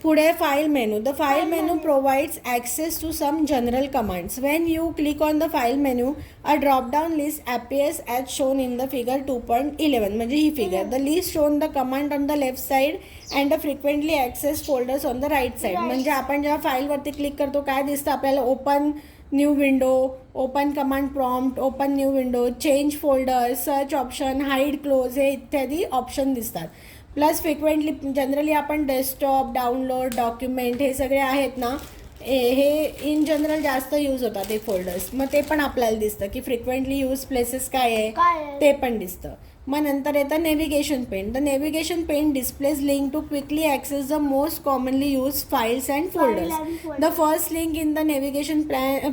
पुढे file menu. The file menu provides access to some general commands. When you click on the file menu a drop down list appears as shown in the figure 2.11. म्हणजे ही figure. The list shown the command on the left side and the frequently access folders on the right side. म्हणजे आपण जेव्हा फाईलवरती click करतो काय दिसतं आपल्याला, open new window, open command prompt, open new window, change folder, search option, hide, close हे इत्यादी ऑप्शन दिसतात. प्लस फ्रिक्वेंटली जनरली आपण डेस्कटॉप, डाउनलोड, डॉक्युमेंट हे सगळे आहेत ना, हे इन जनरल जास्त यूज होतात हे फोल्डर्स. मग ते पण आपल्याला दिसतं की फ्रिक्वेंटली यूज प्लेसेस काय आहे ते पण दिसतं. मग नंतर येतं navigation pane. The navigation pane displays link to quickly access the most commonly use files and folders. The first link in the navigation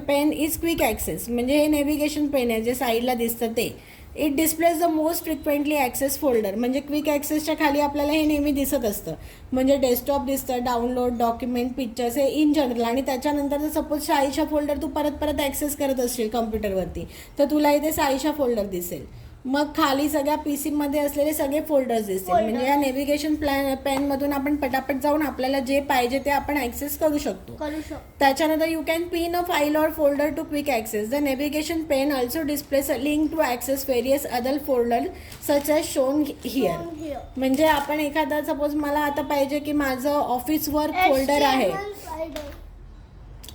pane is quick access. म्हणजे हे नेव्हिगेशन पेन आहे जे साईडला दिसतं ते. It displays the most frequently access folder. म्हणजे quick ॲक्सेसच्या खाली आपल्याला हे नेहमी दिसत असतं. म्हणजे डेस्कटॉप दिसतं, डाउनलोड, डॉक्युमेंट, पिक्चर्स हे इन जनरल. आणि त्याच्यानंतर जर सपोज साईशा फोल्डर तू परत ॲक्सेस करत असशील कम्प्युटरवरती तर तुला इथे साईशा फोल्डर दिसेल. मग खाली सगळ्या PC मध्ये असलेले सगळे फोल्डर्स दिसतील. म्हणजे या नेव्हिगेशन पेनमधून आपण पटापट जाऊन आपल्याला जे पाहिजे ते आपण ॲक्सेस करू शकतो. त्याच्यानंतर you can pin a file or folder to quick access. The navigation pane also displays a link to access various other folder such as shown here. म्हणजे आपण एखादा सपोज मला आता पाहिजे की माझं ऑफिस वर्क फोल्डर आहे,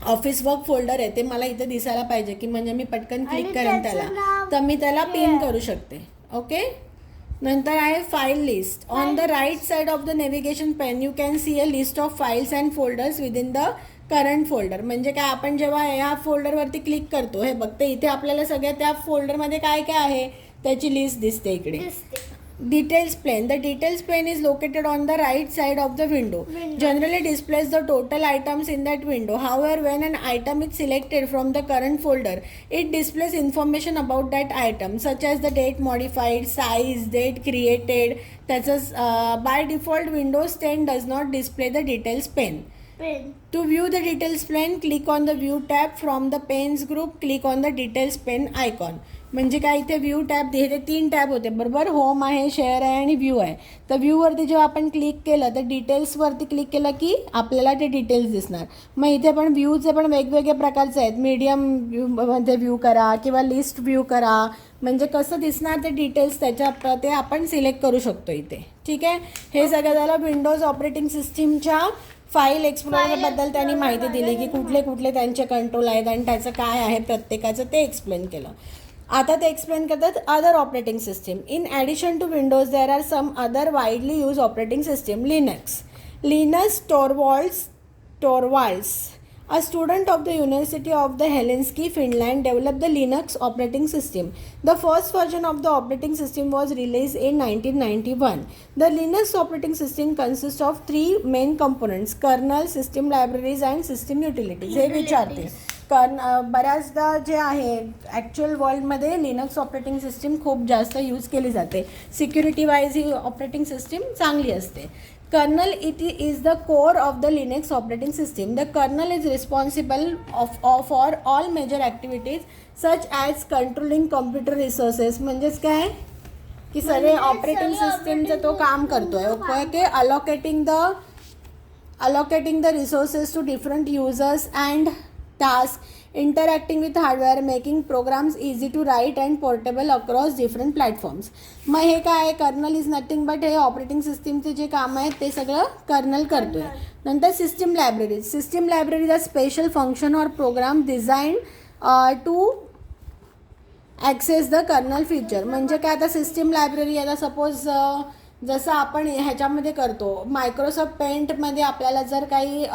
ऑफिस वर्क फोल्डर आहे ते मला इथे दिसायला पाहिजे की म्हणजे मी पटकन क्लिक आणि करेन त्याचं त्याला, नाव तर मी त्याला हे पिन आहे. करू शकते. ओके. नंतर आहे file list. On the right side of the navigation pane you can see a list of files and folders within the current folder. म्हणजे काय, आपण जेव्हा ह्या फोल्डरवरती क्लिक करतो, हे बघते इथे आपल्याला सगळ्या त्या फोल्डरमध्ये काय काय आहे त्याची लिस्ट दिसते इकडे. दिसते. Details pane. The details pane is located on the right side of the window. Generally displays the total items in that window. However, when an item is selected from the current folder, it displays information about that item such as the date modified, size, date created. That's by default Windows 10 does not display the details pane. Pane. To view the details pane, click on the view tab. From the panes group, click on the details pane icon. म्हणजे काय, इथे view tab, हे 3 tab होते बरोबर. Home आहे, share आहे आणि view आहे. तर व्ह्यूवरती जेव्हा आपण क्लिक केलं तर डिटेल्सवरती क्लिक केलं की आपल्याला ते डिटेल्स दिसणार. मग इथे पण व्ह्यूचे पण वेगवेगळे प्रकारचे आहेत. मीडियम व्ह्यूमध्ये व्ह्यू करा किंवा लिस्ट व्ह्यू करा, म्हणजे कसं दिसणार ते डिटेल्स त्याच्या ते आपण सिलेक्ट करू शकतो इथे. ठीक आहे. हे सगळं झालं विंडोज ऑपरेटिंग सिस्टीमच्या फाईल एक्सप्लोररबद्दल त्यांनी माहिती दिली की कुठले कुठले त्यांचे कंट्रोल आहेत आणि त्याचं काय आहे प्रत्येकाचं ते एक्सप्लेन केलं. आता ते एक्सप्लेन करतात other operating system. In addition to Windows there are some other widely use operating system. Linux Torvalds, a student of the University of the Helsinki, Finland, developed the Linux operating system. The first version of the operating system was released in 1991. The Linux operating system consists of 3 main components: kernel, system libraries and system utilities. हे विचारते. बऱ्याचदा जे आहे actual वर्ल्डमध्ये Linux operating system खूप जास्त use केली जाते. सिक्युरिटी वाईज ही ऑपरेटिंग सिस्टीम चांगली असते. Kernel is the core of the Linux operating system. The kernel is responsible for all major activities such as controlling computer resources. म्हणजेच काय की सगळे ऑपरेटिंग सिस्टीमचं तो काम करतोय. Okay. allocating the resources to different users and tasks, interacting with hardware, making programs easy to write and portable across different platforms. मग हे काय आहे, कर्नल इज नथिंग बट हे ऑपरेटिंग सिस्टीमचे जे काम आहेत ते सगळं कर्नल करतोय. नंतर system libraries are special function or program design to access the kernel feature. म्हणजे काय, आता सिस्टीम लायब्ररी आता सपोज जसं आपण ह्याच्यामध्ये करतो मायक्रोसॉफ्ट पेंटमध्ये आपल्याला जर काही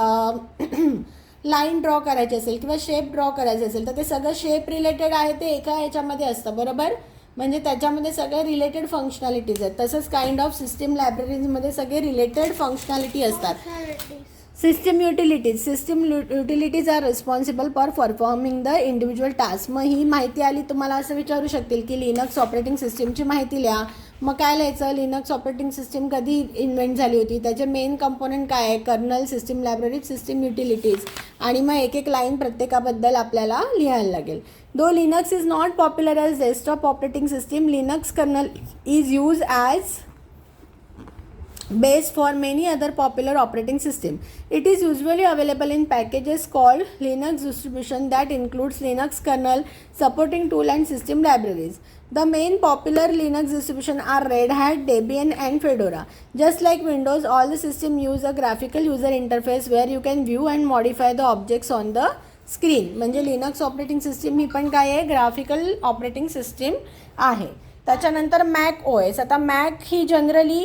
लाईन ड्रॉ करायची असेल किंवा शेप ड्रॉ करायचे असेल तर ते सगळं शेप रिलेटेड आहे ते एका ह्याच्यामध्ये असतं बरोबर. म्हणजे त्याच्यामध्ये सगळे रिलेटेड फंक्शनॅलिटीज आहेत. तसंच काइंड ऑफ सिस्टीम लायब्ररीजमध्ये सगळे रिलेटेड फंक्शनॅलिटी असतात. System utilities are responsible for performing the individual task. मग ही माहिती आली तुम्हाला असं विचारू शकतील की लिनक्स ऑपरेटिंग सिस्टीमची माहिती लिहा. मग काय लिहायचं, लिनक्स ऑपरेटिंग सिस्टीम कधी इन्व्हेंट झाली होती, त्याचे मेन कंपोनंट काय आहे, kernel, system libraries, system utilities, आणि मग एक एक लाईन प्रत्येकाबद्दल आपल्याला लिहायला लागेल. Though Linux is not popular as desktop operating system, Linux kernel is use as base for many other popular operating system. It is usually available in packages called Linux distribution that includes Linux kernel, supporting tool and system libraries. The main popular Linux distribution are Red Hat, Debian and Fedora. Just like Windows, all the system use a graphical user interface where you can view and modify the objects on the screen. म्हणजे Linux operating system ही पण काय आहे, graphical operating system आहे. त्याच्यानंतर Mac O S. आता Mac ही generally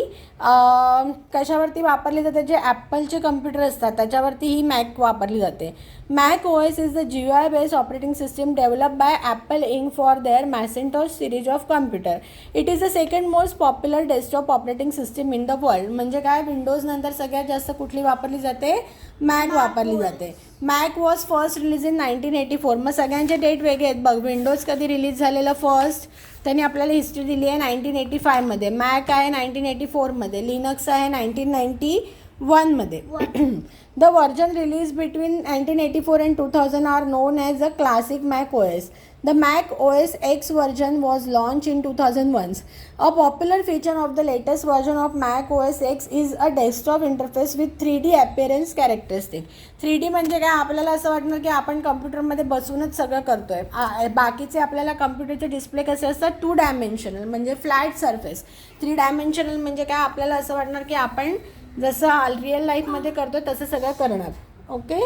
कशावरती वापरली जाते, जे ॲपलचे कम्प्युटर असतात त्याच्यावरती ही मॅक वापरली जाते. Mac O S is the GUI based operating system develop by Apple Inc for their Macintosh series of computer. It is the second most popular desktop operating system in the world. म्हणजे काय, Windows नंतर सगळ्यात जास्त कुठली वापरली जाते, Mac वापरली जाते. Mac was first release in 1984. मग सगळ्यांचे डेट वेगळे आहेत बघ. विंडोज कधी रिलीज झालेलं फर्स्ट त्यांनी आपल्याला हिस्ट्री दिली आहे 1985मध्ये. मॅक आहे 1984मध्ये. लिनक्स आहे 1991मध्ये. The version release between 1984 and 2000 are known as a classic Mac O S. The Mac OS X version was launched in 2001. A popular feature of the latest version of Mac OS X is a desktop interface with 3D appearance characteristic. 3D म्हणजे काय, आपल्याला असं वाटणार की आपण कम्प्युटरमध्ये बसूनच सगळं करतोय. बाकीचे आपल्याला कम्प्युटरचे डिस्प्ले कसे असतात, 2 डायमेन्शनल म्हणजे फ्लॅट सरफेस. 3 डायमेन्शनल म्हणजे काय, आपल्याला असं वाटणार की आपण जसं रिअल लाईफमध्ये करतो तसं सगळं करणार. Okay.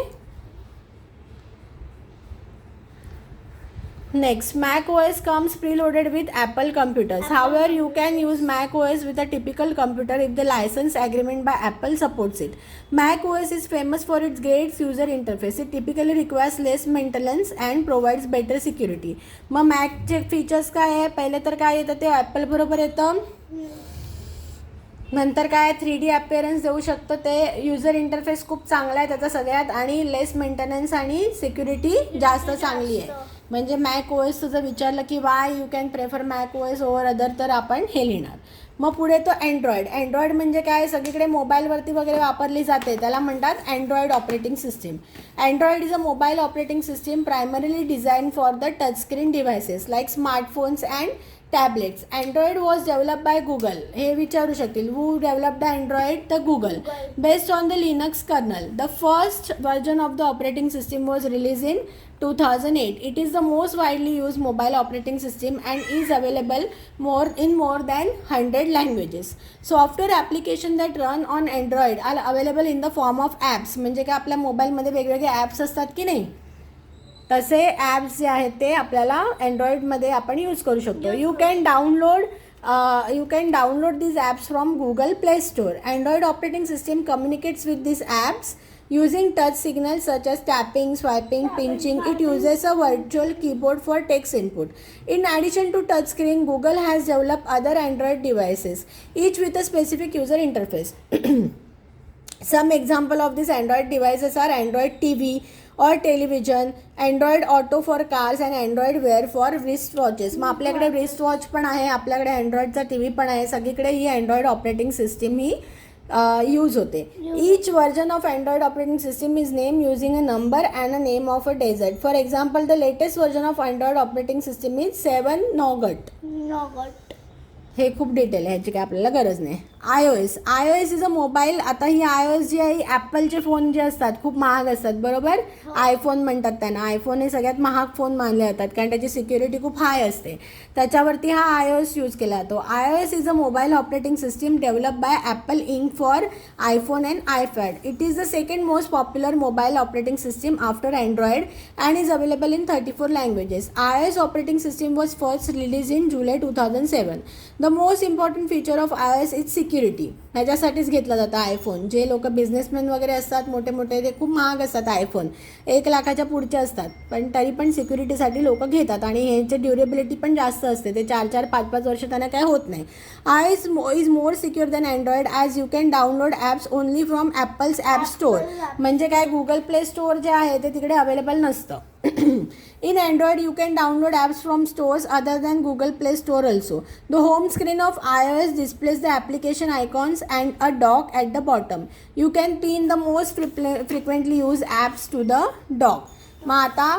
Next, Mac OS comes preloaded with Apple computers. However, you can use Mac OS with a typical computer if the license agreement by Apple supports it. Mac OS is famous for its great user interface. It typically requires less maintenance and provides better security. मग मॅकचे features काय आहे? पहिले तर काय येतं ते Apple बरोबर येतं. नंतर काय 3D अपीअरन्स देऊ शकतं ते. युजर इंटरफेस खूप चांगला आहे त्याचा सगळ्यात आणि लेस मेंटेनन्स आणि सिक्युरिटी जास्त चांगली आहे. म्हणजे मॅक ओ एसचं जर विचारलं की why you can prefer Mac O S over other तर आपण हे लिहिणार. मग पुढे तो अँड्रॉइड. अँड्रॉइड म्हणजे काय? सगळीकडे मोबाईलवरती वगैरे वापरली जाते त्याला म्हणतात Android operating system. Android is a mobile operating system primarily design for the touch screen devices like smartphones and tablets. Android was develop by Google. हे विचारू शकतील who developed Android? The Google. Based on the Linux kernel. The first version of the operating system was release in 2008. It is the most widely used mobile operating system and is available in more than 100 languages. Software application that run on Android are available in the form of apps. म्हणजे काय आपल्या मोबाईलमध्ये वेगवेगळे apps असतात की नाही, तसे apps जे आहेत ते आपल्याला अँड्रॉइडमध्ये आपण यूज करू शकतो. You can download these apps from Google Play Store. Android operating system communicates with these apps using touch signals such as tapping, swiping, pinching. It uses a virtual keyboard for text input. In addition to touchscreen, Google has developed other Android devices, each with a specific user interface. Some example of these Android devices are Android TV or television, Android Auto for cars and Android Wear for wristwatches. मग आपल्याकडे wristwatch पण आहे, आपल्याकडे अँड्रॉइडचा TV पण आहे. सगळीकडे ही Android operating system ही use होते. Each version of Android operating system is named using a number and a name of a desert. For example, the latest version of Android operating system is 7 Nougat. हे खूप detail आहे, ह्याची काय आपल्याला गरज नाही. iOS is a mobile. आता ही iOS जी आहे ॲपलचे फोन जे असतात खूप महाग असतात बरोबर. आयफोन म्हणतात त्यांना. आयफोन हे सगळ्यात महाग फोन मानले जातात कारण त्याची सिक्युरिटी खूप हाय असते. त्याच्यावरती हा iOS यूज केला जातो. iOS is a mobile operating system develop by Apple Inc for iPhone and iPad. It is the second most popular mobile operating system after Android and is available in 34 languages. iOS operating system was first release in July 2007. The most important feature of iOS is security. ह्याच्यासाठीच घेतला जातं iPhone. जे लोक businessman वगैरे असतात मोठे मोठे ते खूप महाग असतात आयफोन, 1 लाखाच्या पुढचे असतात, पण तरी पण सिक्युरिटीसाठी लोक घेतात आणि ह्याची ड्युरेबिलिटी पण जास्त असते. ते 4-4, 5-5 वर्ष त्यांना काय होत नाही. iOS is more secure than Android as you can download apps only from apples app store. म्हणजे काय गुगल प्ले स्टोअर जे आहे ते तिकडे अवेलेबल नसतं. In Android, you can download apps from stores other than Google Play Store also. The home screen of iOS displays the application icons and a dock at the bottom. You can pin the most frequently used apps to the dock. मग आता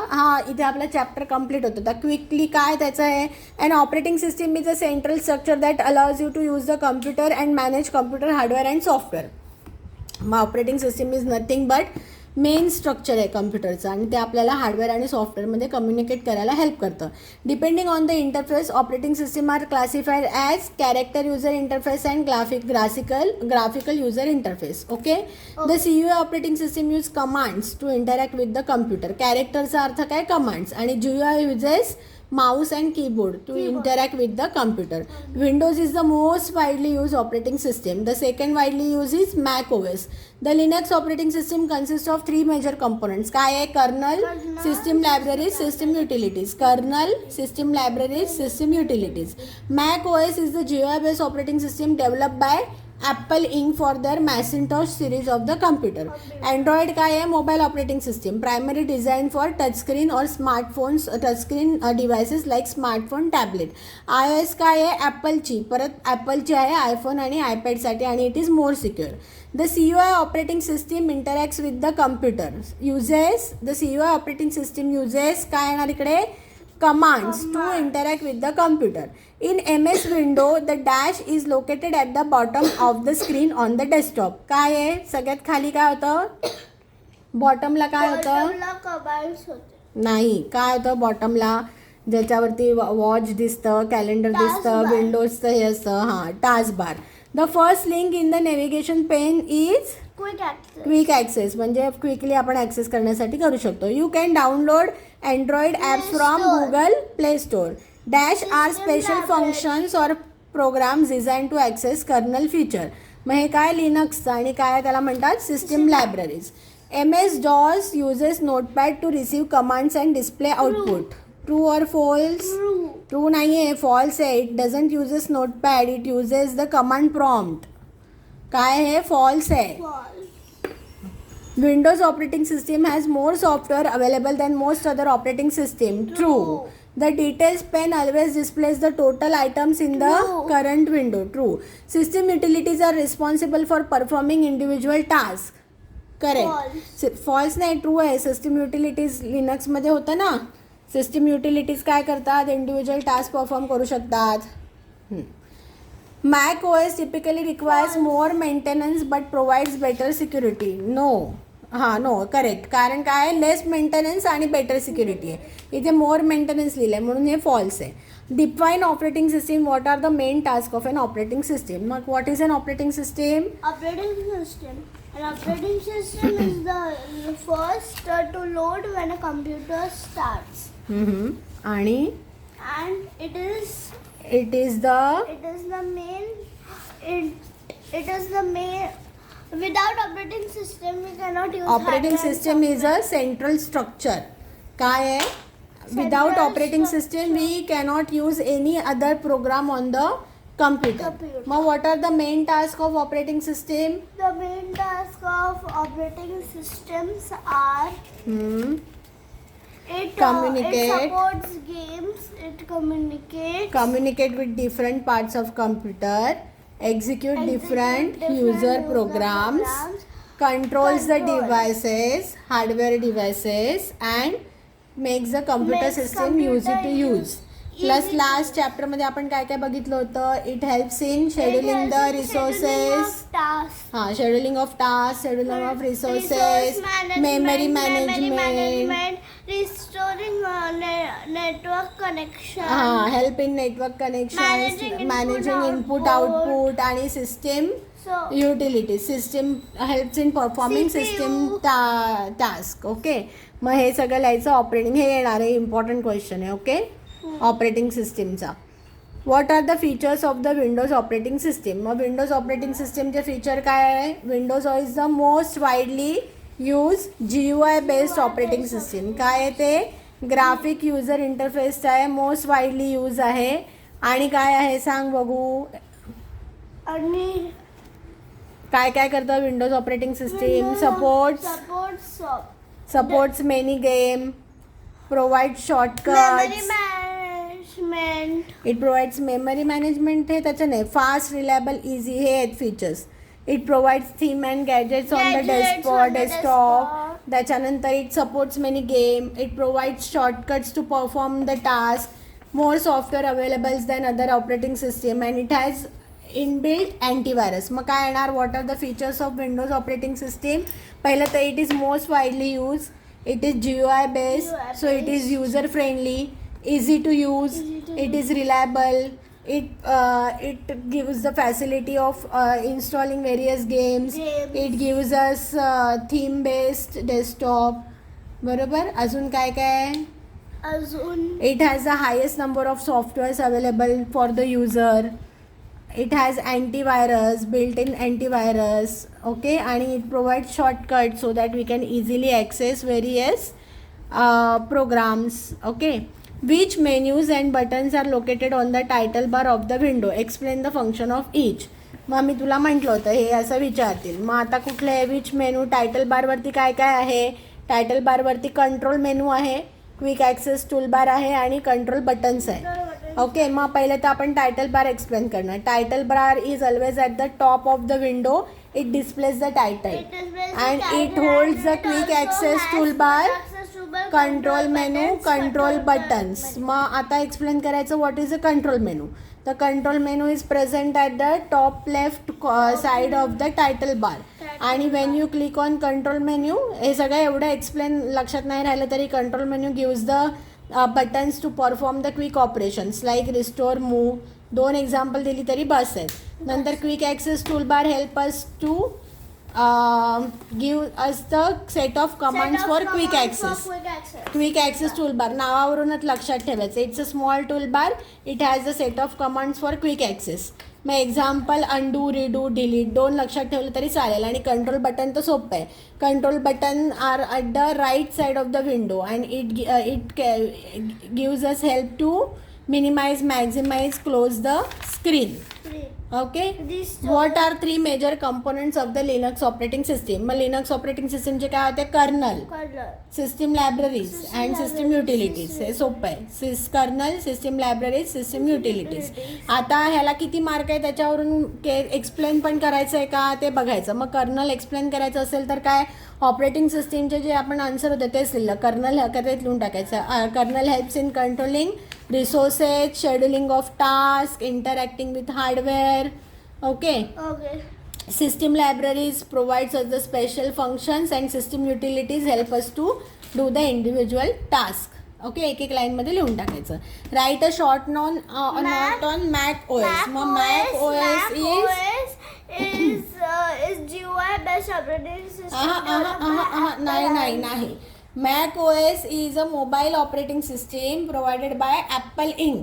इथे आपला chapter complete होतो. तर quickly काय त्याचं आहे? And operating system is a central structure that allows you to use the computer and manage computer hardware and software. मग operating system is nothing but main structure आहे कम्प्युटरचं आणि ते आपल्याला हार्डवेअर आणि सॉफ्टवेअरमध्ये कम्युनिकेट करायला हेल्प करतं. Depending on the interface operating system are classified as character user interface and graphical user interface. Okay. The CUI operating system use commands to interact with the computer. कॅरेक्टरचा अर्थ काय? Commands. आणि GUI uses mouse and keyboard to interact with the computer. Windows is the most widely used operating system. The second widely used is Mac OS. The Linux operating system consists of 3 major components. काय आहे? Kernel, system libraries, system utilities. Kernel, system libraries, system utilities. Mac OS is the GUI based operating system developed by Apple Inc. for their Macintosh series of the computer. Android काय आहे? Mobile operating system primary design for touchscreen or smartphones touchscreen devices like smartphone, tablet. iOS काय आहे? ॲपलची. परत ॲपलची आहे iPhone आणि आयपॅडसाठी आणि it is more secure. The CUI operating system interacts with the computer. The CUI operating system uses काय येणार इकडे? Commands to interact with the computer. In MS Window, the dash is located at the bottom of the screen on the desktop. काय आहे? सगळ्यात खाली काय होतं? बॉटमला काय होतं? नाही, काय होतं बॉटमला? ज्याच्यावरती वॉच दिसतं, कॅलेंडर दिसतं, विंडोजचं हे असतं. Task bar. The first link in the navigation pane is quick access म्हणजे क्विकली आपण ॲक्सेस करण्यासाठी करू शकतो. You can download Android apps from Google Play Store. Dash are special functions or programs design to access kernel feature. मग हे काय लिनक्सचं आणि काय त्याला म्हणतात system libraries. MS-DOS uses Notepad to receive commands and display output. True or false? True नाही आहे, false आहे. It doesn't uses Notepad, it uses the command prompt. काय आहे? false आहे. Windows operating system has more software available than most other operating system. True. The details pane always displays the total items in the current window. True. System utilities are responsible for performing individual tasks. Correct. False नाही, true आहे. System utilities लिनक्समध्ये होतं ना. System utilities काय करतात? Individual task perform करू शकतात. Mac OS typically requires more maintenance but provides better security. No. हां, नो, करेक्ट. कारण काय आहे? लेस मेंटेनन्स आणि बेटर सिक्युरिटी आहे. इथे मोर मेंटेनन्स लिहिलं आहे म्हणून हे फॉल्स आहे. Define operating system. What are the main task of an operating system. मग what is an operating system? An operating system is the first to load when a computer starts. आणि And it is the main. Without operating system, we cannot use. Operating system is a central structure. काय आहे? Without operating system we cannot use any other program on the computer. मग what are the main task of operating system? The main task of operating systems are it supports games, it communicate with different parts of computer, execute different user programs, controls the devices, hardware devices, and makes the computer system easy to use. Plus last चॅप्टरमध्ये आपण काय काय बघितलं होतं? It helps in scheduling the resources. हां, scheduling of task, scheduling of resources, memory management, restoring network connection. हां, help in network connection, managing input output आणि system utility. System helps in performing system task. Okay, मग हे सगळं लिहायचं. Operating हे येणार आहे, इम्पॉर्टंट क्वेश्चन आहे. ओके, ऑपरेटिंग सिस्टीमचा. What are the features of the Windows operating system. मग विंडोज ऑपरेटिंग सिस्टीमचे फीचर काय आहे? Windows is the most widely use GUI based operating system. काय आहे ते? ग्राफिक युजर इंटरफेस आहे, मोस्ट वाईडली यूज आहे. आणि काय आहे सांग बघू. आणि काय काय करतं Windows operating system? Supports many game, provide shortcuts. It provides memory management. हे त्याचं नाही. फास्ट, रिलायबल, इझी हे आहेत features. It provides theme and gadgets on the desktop. त्याच्यानंतर it supports many game. It provides shortcuts to perform the task. More software availables than other operating system and it has inbuilt antivirus. मग काय येणार? What are the features of Windows operating system. पहिलं तर it is most widely use. It is GUI based, so it is user friendly, easy to use, it is reliable, it gives the facility of installing various games. It gives us theme based desktop. बरोबर. अजून काय काय? It has the highest number of softwares available for the user. It has antivirus, built-in antivirus. Okay, and it provides shortcuts so that we can easily access various programs. Okay, which menus and buttons are located on the title bar of the window? Explain the function of each. मग मी तुला म्हटलं होतं हे असं विचारतील. मग आता कुठलं आहे? Which menu. टायटल बारवरती काय काय आहे? टायटल बारवरती कंट्रोल मेनू आहे, क्विक ॲक्सेस टूल बार आहे आणि कंट्रोल बटन्स आहे. ओके, मग पहिले तर आपण टायटल बार एक्सप्लेन करणार. Title bar is always at the top of the window. It displays the title and it holds the quick access tool bar, control menu, control buttons. मग आता explain करायचं what is a control menu. The control menu is present at the top left side of the title bar. आणि when you click on control menu, हे सगळं एवढं explain लक्षात नाही राहिलं तरी control menu gives the buttons to perform the quick operations like restore, move. 2 example दिली तरी बस आहेत. नंतर quick access tool bar help us to give us the set of commands for quick access. Quick access toolbar नावावरूनच लक्षात ठेवायचं. It's a small toolbar. It has a set of commands for quick access. मग example undo, redo, delete 2 लक्षात ठेवलं तरी चालेल. आणि control button तर सोपं आहे. Control button are at the right side of the window and it gives us help to minimise, maximise, close the screen. Okay, what are 3 major components of the Linux operating system? मग Linux operating सिस्टीमचे काय होते? Kernel, system libraries and system utilities. हे सोपं आहे. Kernel, system libraries, system utilities. आता ह्याला किती मार्क आहे त्याच्यावरून एक्सप्लेन पण करायचं आहे का ते बघायचं. मग कर्नल एक्सप्लेन करायचं असेल तर काय, ऑपरेटिंग सिस्टीमचे जे आपण आन्सर होते तेच लिहिलं. कर्नल करेक्ट लिहून टाकायचं. Kernel helps in controlling resources, scheduling of tasks, interacting with hardware. Okay. System libraries provides us the special functions and system utilities help us to do the individual task. Okay, एक line मध्ये लिहून टाकायचं. Write a short note on Mac OS. मग Mac OS is GUI based operating system. नाही. Mac OS is a mobile operating system provided by Apple Inc.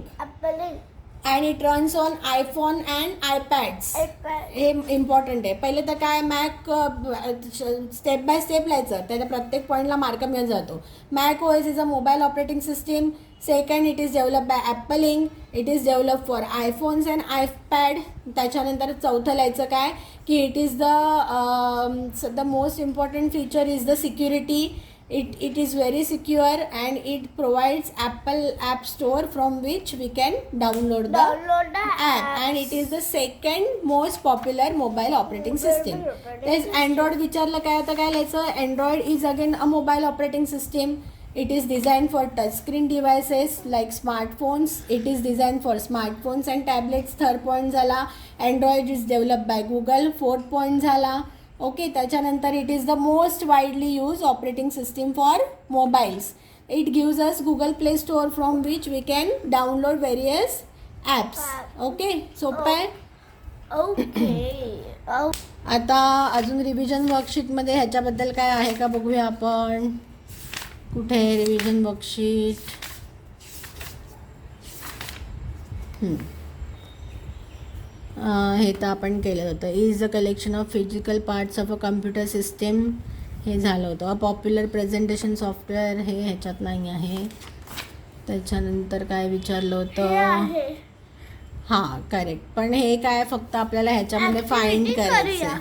And it runs on iPhone and iPads. हे important आहे. पहिले तर काय, Mac step by step लिहायचं. त्याच्या प्रत्येक पॉईंटला मार्क मिळत जातो. Mac OS is a mobile operating system. Second, it is develop by Apple Inc. It is develop for iPhones and iPad. त्याच्यानंतर चौथं लिहायचं काय की it is the most important feature is the security. It is very secure and it provides Apple App Store from which we can download the app. And it is the second most popular mobile operating system. There's Android. विचारलं काय आता काय लिहायचं. Android is again a mobile operating system. It is designed for touchscreen devices like smartphones. It is designed for smartphones and tablets. Third point झाला. Android is developed by Google. Fourth point झाला. Okay. त्याच्यानंतर it is the most widely use operating system for mobiles. It gives us Google Play Store from which we can download various apps. Okay, सोपं आहे. आता अजून revision वर्कशीटमध्ये ह्याच्याबद्दल काय आहे का बघूया आपण. कुठे आहे रिव्हिजन वर्कशीट. हे तर आपण केलं होतं. Is the collection of physical parts of a computer system. हे झालं होतं. अ पॉप्युलर प्रेझेंटेशन सॉफ्टवेअर. हे ह्याच्यात नाही आहे. त्याच्यानंतर काय विचारलं होतं. हां, करेक्ट. पण हे काय फक्त आपल्याला ह्याच्यामध्ये फाइंड करायचं.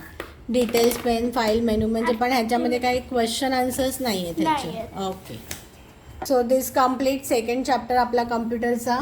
डिटेल्स पेन फाईल मेनू म्हणजे, पण ह्याच्यामध्ये काही क्वेश्चन आन्सर्स नाही आहेत ह्याचे. ओके. सो दिस कम्प्लीट सेकंड चॅप्टर आपला कम्प्युटरचा.